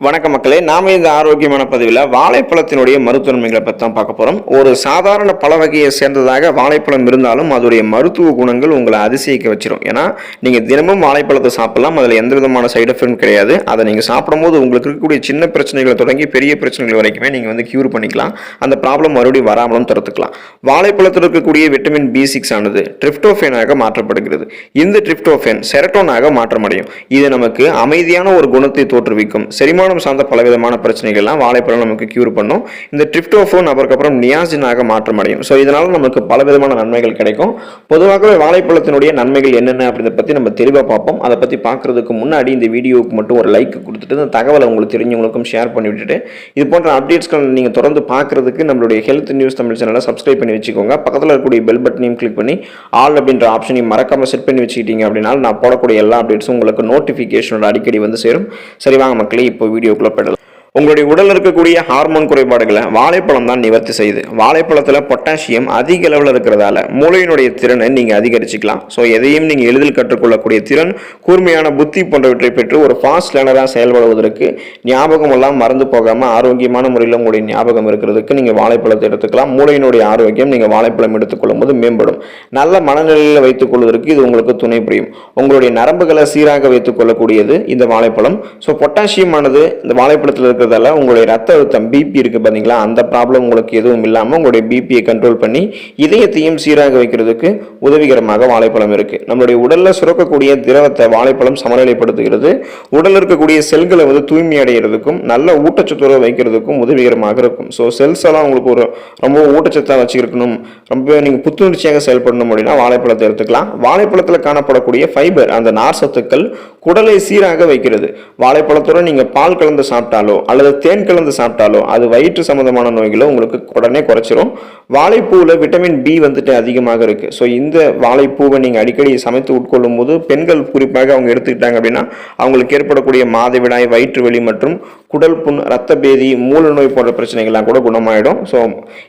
வணக்க மக்களே, நாம இந்த ஆரோக்கியமான பதிவில் வாழைப்பழத்தினுடைய மருத்துவன்மைகளை பற்றி தான் பார்க்க போகிறோம். ஒரு சாதாரண பழ வகையை சேர்ந்ததாக வாழைப்பழம் இருந்தாலும் அதோடைய மருத்துவ குணங்கள் உங்களை அதிசயிக்க வச்சிடும். ஏன்னா நீங்கள் தினமும் வாழைப்பழத்தை சாப்பிடலாம், அதில் எந்த விதமான சைடு எஃபெக்டும் கிடையாது. அதை நீங்கள் சாப்பிடும்போது உங்களுக்கு இருக்கக்கூடிய சின்ன பிரச்சனைகளை தொடங்கி பெரிய பிரச்சனைகள் வரைக்குமே நீங்கள் வந்து க்யூர் பண்ணிக்கலாம். அந்த ப்ராப்ளம் மறுபடியும் வராமலும் தடுத்துக்கலாம். வாழைப்பழத்தில் இருக்கக்கூடிய விட்டமின் B6 ஆனது ட்ரிப்டோஃபேனாக மாற்றப்படுகிறது. இந்த ட்ரிப்டோஃபேன் செரட்டோனாக மாற்றமடையும். இது நமக்கு அமைதியான ஒரு குணத்தை தோற்றுவிக்கும். செரிமான சார்ந்த பலவிதமான பிரச்சனைகள்லாம் வாழைப்பழம் நமக்கு கியூர் பண்ணும். இந்த ட்ரிப்டோஃபேன் அப்புறம் நியாசினாக மாற்றமடையும். ஸோ இதனால நமக்கு பலவிதமான நன்மைகள் கிடைக்கும். பொதுவாகவே வாழைப்பழத்தினுடைய நன்மைகள் என்னென்ன அப்படின்றத பற்றி நம்ம தெளிவாக பார்ப்போம். அதை பற்றி பார்க்கறதுக்கு முன்னாடி இந்த வீடியோவுக்கு மட்டும் ஒரு லைக் கொடுத்துட்டு இந்த தகவலை உங்களுக்கு தெரிஞ்சவங்களுக்கும் ஷேர் பண்ணி விட்டுட்டு இது போன்ற அப்டேட்ஸ்கள் நீங்கள் தொடர்ந்து பார்க்கறதுக்கு நம்மளுடைய ஹெல்த் நியூஸ் தமிழ் சேனலை சப்ஸ்கிரைப் பண்ணி வச்சுக்கோங்க. பக்கத்தில் இருக்கக்கூடிய பெல் பட்டனையும் கிளிக் பண்ணி ஆல் அப்படின்ற ஆப்ஷனையும் மறக்காமல் செட் பண்ணி வச்சுக்கிட்டீங்க அப்படின்னா நான் போடக்கூடிய எல்லா அப்டேட்ஸும் உங்களுக்கு நோட்டிஃபிகேஷனோட அடிக்கடி வந்து சேரும். சரி வாங்க மக்களே, இப்போ வீடியோக்குள்ள போயிடலாம். உங்களுடைய உடலில் இருக்கக்கூடிய ஹார்மோன் குறைபாடுகளை வாழைப்பழம் தான் நிவர்த்தி செய்யுது. வாழைப்பழத்தில் பொட்டாசியம் அதிக அளவில் இருக்கிறதால மூளையினுடைய திறனை நீங்கள் அதிகரிச்சுக்கலாம். ஸோ எதையும் நீங்கள் எளிதில் கற்றுக்கொள்ளக்கூடிய திறன், கூர்மையான புத்தி போன்றவற்றை பெற்று ஒரு ஃபாஸ்ட் லேர்னராக செயல்படுவதற்கு, ஞாபகம் எல்லாம் மறந்து போகாமல் ஆரோக்கியமான முறையில் உங்களுடைய ஞாபகம் இருக்கிறதுக்கு நீங்கள் வாழைப்பழத்தை எடுத்துக்கலாம். மூளையினுடைய ஆரோக்கியம் நீங்கள் வாழைப்பழம் எடுத்துக்கொள்ளும் போது மேம்படும். நல்ல மனநிலையில் வைத்துக் கொள்வதற்கு இது உங்களுக்கு துணை புரியும். உங்களுடைய நரம்புகளை சீராக வைத்துக் கொள்ளக்கூடியது இந்த வாழைப்பழம். ஸோ பொட்டாசியம் ஆனது இந்த வாழைப்பழத்தில் இருக்கிறதால உங்களுடைய ரத்த அழுத்தம் பிபி இருக்கு பாத்தீங்களா, அந்த ப்ராப்ளம் உங்களுக்கு எதுவும் இல்லாமல் உங்களுடைய பிபியை கண்ட்ரோல் பண்ணி இதயத்தையும் சீராக வைக்கிறதுக்கு உதவிகரமாக வாழைப்பழம் இருக்கு. நம்மளுடைய உடல்ல சுரக்கக்கூடிய திரவத்தை வாழைப்பழம் சமநிலைப்படுத்துகிறது. உடலில் இருக்கக்கூடிய செல்களை வந்து தூய்மை அடைகிறதுக்கும் நல்ல ஊட்டச்சத்துறை வைக்கிறதுக்கும் உதவிகரமாக இருக்கும். ஸோ செல்ஸ் எல்லாம் உங்களுக்கு ஒரு ரொம்ப ஊட்டச்சத்தாக வச்சுருக்கணும், ரொம்ப நீங்கள் புத்துணர்ச்சியாக செயல்படணும் அப்படின்னா வாழைப்பழத்தை எடுத்துக்கலாம். வாழைப்பழத்தில் காணப்படக்கூடிய ஃபைபர், அந்த நார் சத்துக்கள் குடலை சீராக வைக்கிறது. வாழைப்பழத்தோட நீங்கள் பால் கலந்து சாப்பிட்டாலோ அல்லது தேன் கலந்து சாப்பிட்டாலோ அது வயிற்று சம்பந்தமான நோய்களை உங்களுக்கு உடனே குறைச்சிரும். வாழைப்பூவில் விட்டமின் B வந்துட்டு அதிகமாக இருக்கு. ஸோ இந்த வாழைப்பூவை நீங்கள் அடிக்கடி சமைத்து உட்கொள்ளும் போது பெண்கள் குறிப்பாக அவங்க எடுத்துக்கிட்டாங்க அப்படின்னா அவங்களுக்கு ஏற்படக்கூடிய மாதவிடாய், வயிற்று வலி மற்றும் குடல் புண், ரத்த பேதி, மூல நோய் போன்ற பிரச்சனைகள்லாம் கூட குணமாயிடும். ஸோ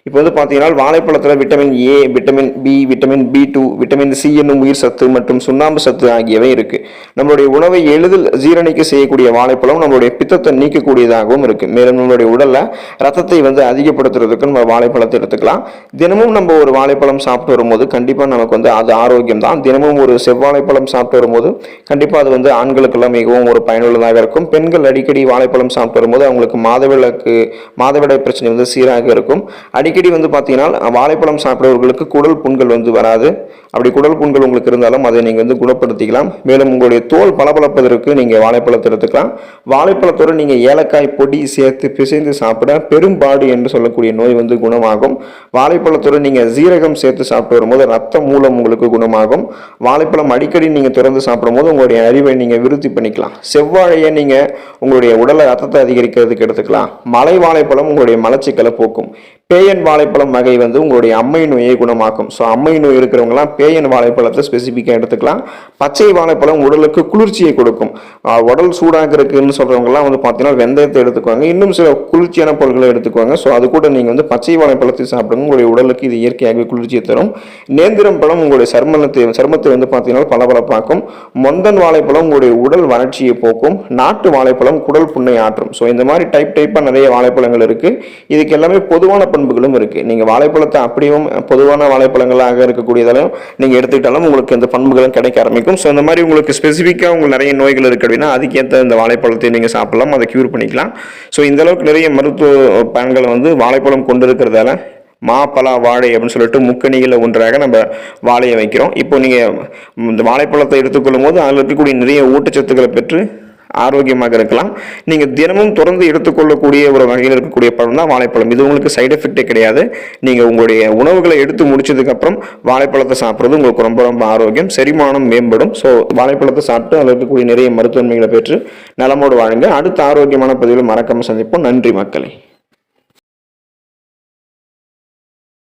இப்போ வந்து பார்த்தீங்கன்னா வாழைப்பழத்தில் vitamin A, vitamin B, vitamin B2, vitamin C என்னும் உயிர் சத்து மற்றும் சுண்ணாம்பு சத்து ஆகியவை இருக்கு. நம்மளுடைய உணவை எளிதில் ஜீரணிக்க செய்யக்கூடிய வாழைப்பழம் நம்மளுடைய பித்தத்தை நீக்கக்கூடியதாகவும் இருக்கு. மேலும் நம்மளுடைய உடல்ல ரத்தத்தை வந்து அதிகப்படுத்துறதுக்கு நம்ம வாழைப்பழத்தை எடுத்துக்கலாம். தினமும் நம்ம ஒரு வாழைப்பழம் சாப்பிட்டு வரும்போது கண்டிப்பா நமக்கு வந்து அது ஆரோக்கியம் தான். தினமும் ஒரு செவ்வாழைப்பழம் சாப்பிட்டு வரும்போது கண்டிப்பா அது வந்து ஆண்களுக்கெல்லாம் மிகவும் ஒரு பயனுள்ளதாக இருக்கும். பெண்கள் அடிக்கடி வாழைப்பழம் சாப்பிட்டு வரும்போது அவங்களுக்கு மாதவிடாய் பிரச்சனை வந்து சீராக இருக்கும். அடிக்கடி வந்து பார்த்தீங்கன்னா வாழைப்பழம் சாப்பிடுறவர்களுக்கு குடல் புண்கள் வந்து வராது. அப்படி குடல் புண்கள் உங்களுக்கு இருந்தாலும் அதை நீங்கள் வந்து குணப்படுத்திக்கலாம். மேலும் உங்களுடைய தோல் பளபளப்பதற்கு நீங்கள் வாழைப்பழத்தை எடுத்துக்கலாம். வாழைப்பழத்தோடு நீங்கள் ஏலக்காய் பொடி சேர்த்து பிசைந்து சாப்பிட பெரும்பாடு என்று சொல்லக்கூடிய நோய் வந்து குணமாகும். வாழைப்பழத்தோடு நீங்கள் சீரகம் சேர்த்து சாப்பிட்டு வரும்போது ரத்த மூலம் உங்களுக்கு குணமாகும். வாழைப்பழம் அடிக்கடி நீங்கள் திறந்து சாப்பிடும் போது உங்களுடைய அறிவை நீங்கள் விருத்தி பண்ணிக்கலாம். செவ்வாழையை நீங்கள் உங்களுடைய உடலை ரத்தத்தை அதிகரிக்கிறதுக்கு எடுத்துக்கலாம். மலை வாழைப்பழம் உங்களுடைய மலச்சிக்கலை போக்கும். பேயன் வாழைப்பழம் வகை வந்து உங்களுடைய அம்மை நோயை குணமாக்கும். ஸோ அம்மை நோய் இருக்கிறவங்கலாம் பேயன் வாழைப்பழத்தை ஸ்பெசிஃபிக்காக எடுத்துக்கலாம். பச்சை வாழைப்பழம் உடலுக்கு குளிர்ச்சியை கொடுக்கும். உடல் சூடாக இருக்குன்னு சொல்றவங்கலாம் வந்து பார்த்தீங்கன்னா வெந்தயத்தை எடுத்துக்குவாங்க, இன்னும் சில குளிர்ச்சியான பொருட்களை எடுத்துக்குவாங்க. ஸோ அது கூட நீங்கள் வந்து பச்சை வாழைப்பழத்தை சாப்பிடுங்க, உங்களுடைய உடலுக்கு இது இயற்கையாகவே குளிர்ச்சியை தரும். நேந்திரம் பழம் உங்களுடைய சருமத்தை வந்து பார்த்தீங்கன்னா பளபளப்பாக்கும். மொந்தன் வாழைப்பழம் உங்களுடைய உடல் வறட்சியை போக்கும். நாட்டு வாழைப்பழம் குடல் புண்ணை ஆற்றும். ஸோ இந்த மாதிரி டைப்பாக நிறைய வாழைப்பழங்கள் இருக்கு. இதுக்கு எல்லாமே பொதுவான பண்புகளும் இருக்கு. நீங்க வாழைப்பழத்தை அப்படியும் பொதுவான வாழைப்பழங்களாக இருக்கக்கூடியதாலும் நீங்க எடுத்துக்கிட்டாலும் உங்களுக்கு இந்த பண்புகளும் கிடைக்க ஆரம்பிக்கும். ஸோ இந்த மாதிரி உங்களுக்கு ஸ்பெசிஃபிக்காக உங்களுக்கு நிறைய நோய்கள் இருக்கு அப்படின்னா அதுக்கேற்ற இந்த வாழைப்பழத்தை நீங்க சாப்பிடலாம், அதை கியூர் பண்ணிக்கலாம். ஸோ இந்த அளவுக்கு நிறைய மருத்துவ பயன்களை வந்து வாழைப்பழம் கொண்டு இருக்கிறதால பலா, வாழை அப்படின்னு சொல்லிட்டு முக்கணிகளில் ஒன்றாக நம்ம வாழையை வைக்கிறோம். இப்போ நீங்கள் இந்த வாழைப்பழத்தை எடுத்துக்கொள்ளும் போது அதில் இருக்கக்கூடிய நிறைய ஊட்டச்சத்துக்களை பெற்று ஆரோக்கியமாக இருக்கலாம். நீங்கள் தினமும் தொடர்ந்து எடுத்துக்கொள்ளக்கூடிய ஒரு வகையில் இருக்கக்கூடிய பழம் தான் வாழைப்பழம். இது உங்களுக்கு சைடு எஃபெக்டே கிடையாது. நீங்கள் உங்களுடைய உணவுகளை எடுத்து முடிச்சதுக்கப்புறம் வாழைப்பழத்தை சாப்பிட்றது உங்களுக்கு ரொம்ப ரொம்ப ஆரோக்கியம், செரிமானம் மேம்படும். ஸோ வாழைப்பழத்தை சாப்பிட்டு அதில் இருக்கக்கூடிய நிறைய மருத்துவமைகளை பெற்று நலமோடு வாழுங்க. அடுத்த ஆரோக்கியமான பதிவில் மறக்காமல் சந்திப்போம். நன்றி மக்களே.